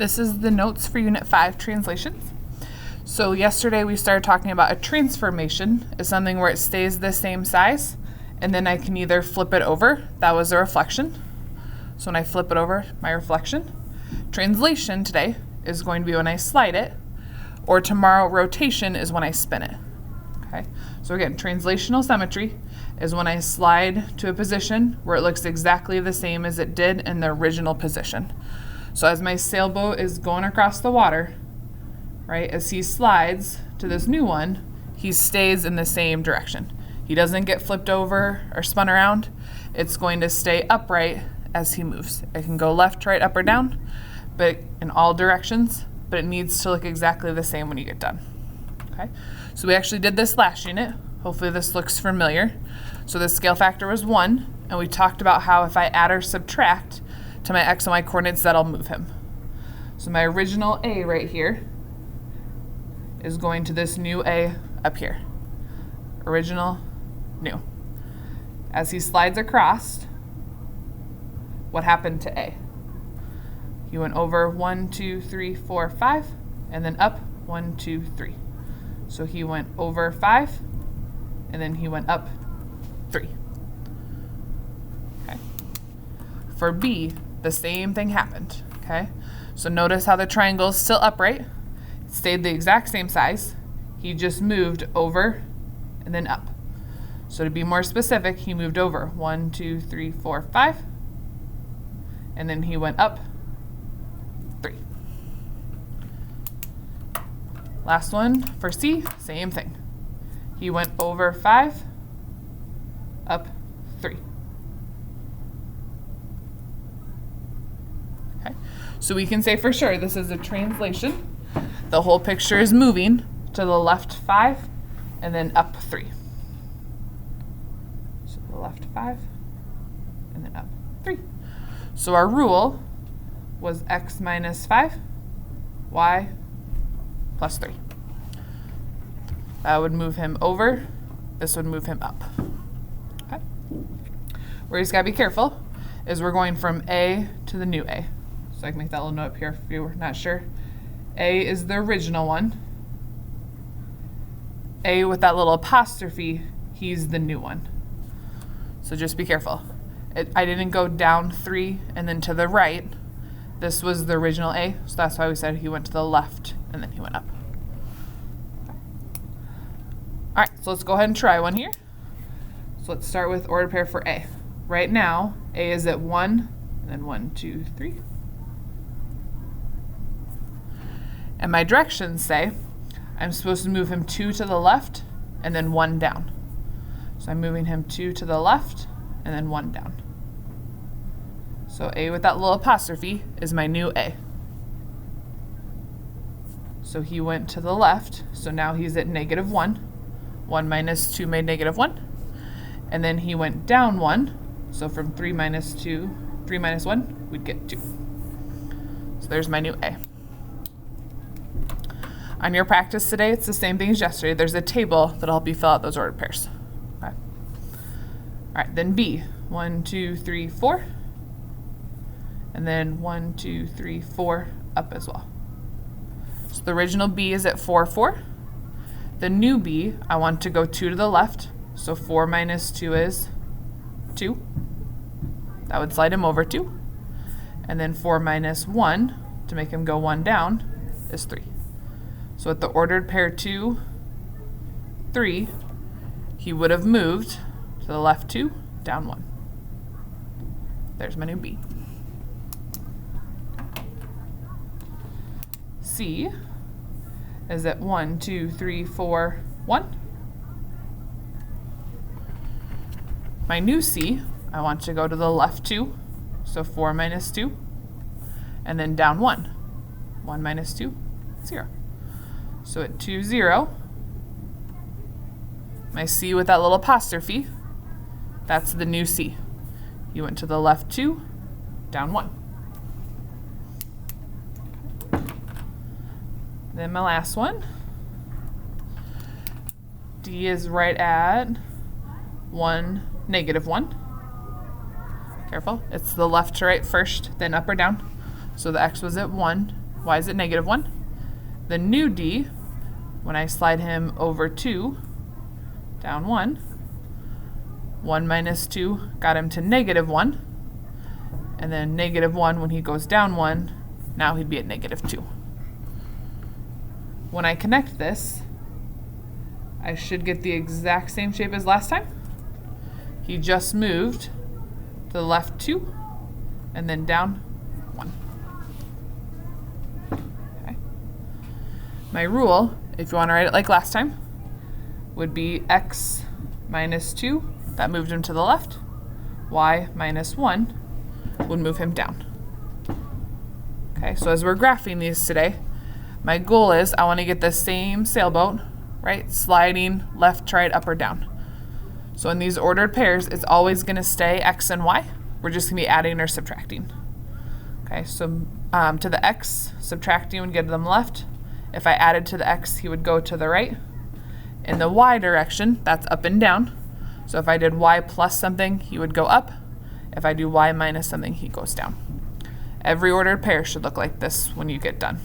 This is the notes for Unit 5 translations. So yesterday we started talking about a transformation is something where it stays the same size and then I can either flip it over. That was a reflection. So when I flip it over, my reflection. Translation today is going to be when I slide it, or tomorrow rotation is when I spin it. Okay. So again, translational symmetry is when I slide to a position where it looks exactly the same as it did in the original position. So as my sailboat is going across the water, right, as he slides to this new one, he stays in the same direction. He doesn't get flipped over or spun around. It's going to stay upright as he moves. It can go left, right, up, or down, but in all directions, but it needs to look exactly the same when you get done. Okay, so we actually did this last unit. Hopefully this looks familiar. So the scale factor was 1, and we talked about how if I add or subtract to my x and y coordinates, that'll move him. So my original A right here is going to this new A up here. Original, new. As he slides across, what happened to A? He went over 1, 2, 3, 4, 5, and then up 1, 2, 3. So he went over 5, and then he went up 3. Okay. For B, the same thing happened. Okay. So notice how the triangle is still upright. It stayed the exact same size. He just moved over and then up. So to be more specific, he moved over 1, 2, 3, 4, 5, and then he went up 3. Last one for C, same thing. He went over 5, up 3. Okay, so we can say for sure this is a translation. The whole picture is moving to the left 5 and then up 3. So the left 5 and then up 3. So our rule was x minus 5, y plus 3. That would move him over. This would move him up. Okay. Where you just gotta be careful is we're going from A to the new A. So I can make that little note up here if you were not sure. A is the original one. A with that little apostrophe, he's the new one. So just be careful. I didn't go down 3 and then to the right. This was the original A, so that's why we said he went to the left and then he went up. All right, so let's go ahead and try one here. So let's start with ordered pair for A. Right now, A is at 1, and then 1, 2, 3. And my directions say I'm supposed to move him 2 to the left and then 1 down. So I'm moving him 2 to the left and then 1 down. So A with that little apostrophe is my new A. So he went to the left, so now he's at negative 1. 1 minus 2 made negative 1. And then he went down 1, so from 3 minus 1, we'd get 2. So there's my new A. On your practice today, it's the same thing as yesterday. There's a table that'll help you fill out those ordered pairs. Okay. All right, then B, 1, 2, 3, 4. And then 1, 2, 3, 4 up as well. So the original B is at 4, 4. The new B, I want to go 2 to the left. So 4 minus 2 is 2. That would slide him over 2. And then 4 minus 1, to make him go 1 down, is 3. So at the ordered pair 2, 3, he would have moved to the left 2, down 1. There's my new B. C is at 1, 2, 3, 4, 1. My new C, I want to go to the left 2, so 4 minus 2, and then down 1. 1 minus 2, 0. So at 2, 0, my C with that little apostrophe, that's the new C. You went to the left 2, down 1. Then my last one. D is right at 1, negative 1. Careful, it's the left to right first, then up or down. So the x was at 1, y is at -1. The new d, when I slide him over 2, down 1, 1 minus 2 got him to -1, and then -1 when he goes down 1, now he'd be at -2. When I connect this, I should get the exact same shape as last time. He just moved to the left 2, and then down 1. Okay. My rule, if you want to write it like last time, would be x minus 2, that moved him to the left. Y minus 1 would move him down. Okay, so as we're graphing these today, my goal is I want to get the same sailboat, right, sliding left, right, up, or down. So in these ordered pairs, it's always going to stay x and y. We're just going to be adding or subtracting. Okay, so to the x, subtracting would get them left. If I added to the x, he would go to the right. In the y direction, that's up and down. So if I did y plus something, he would go up. If I do y minus something, he goes down. Every ordered pair should look like this when you get done.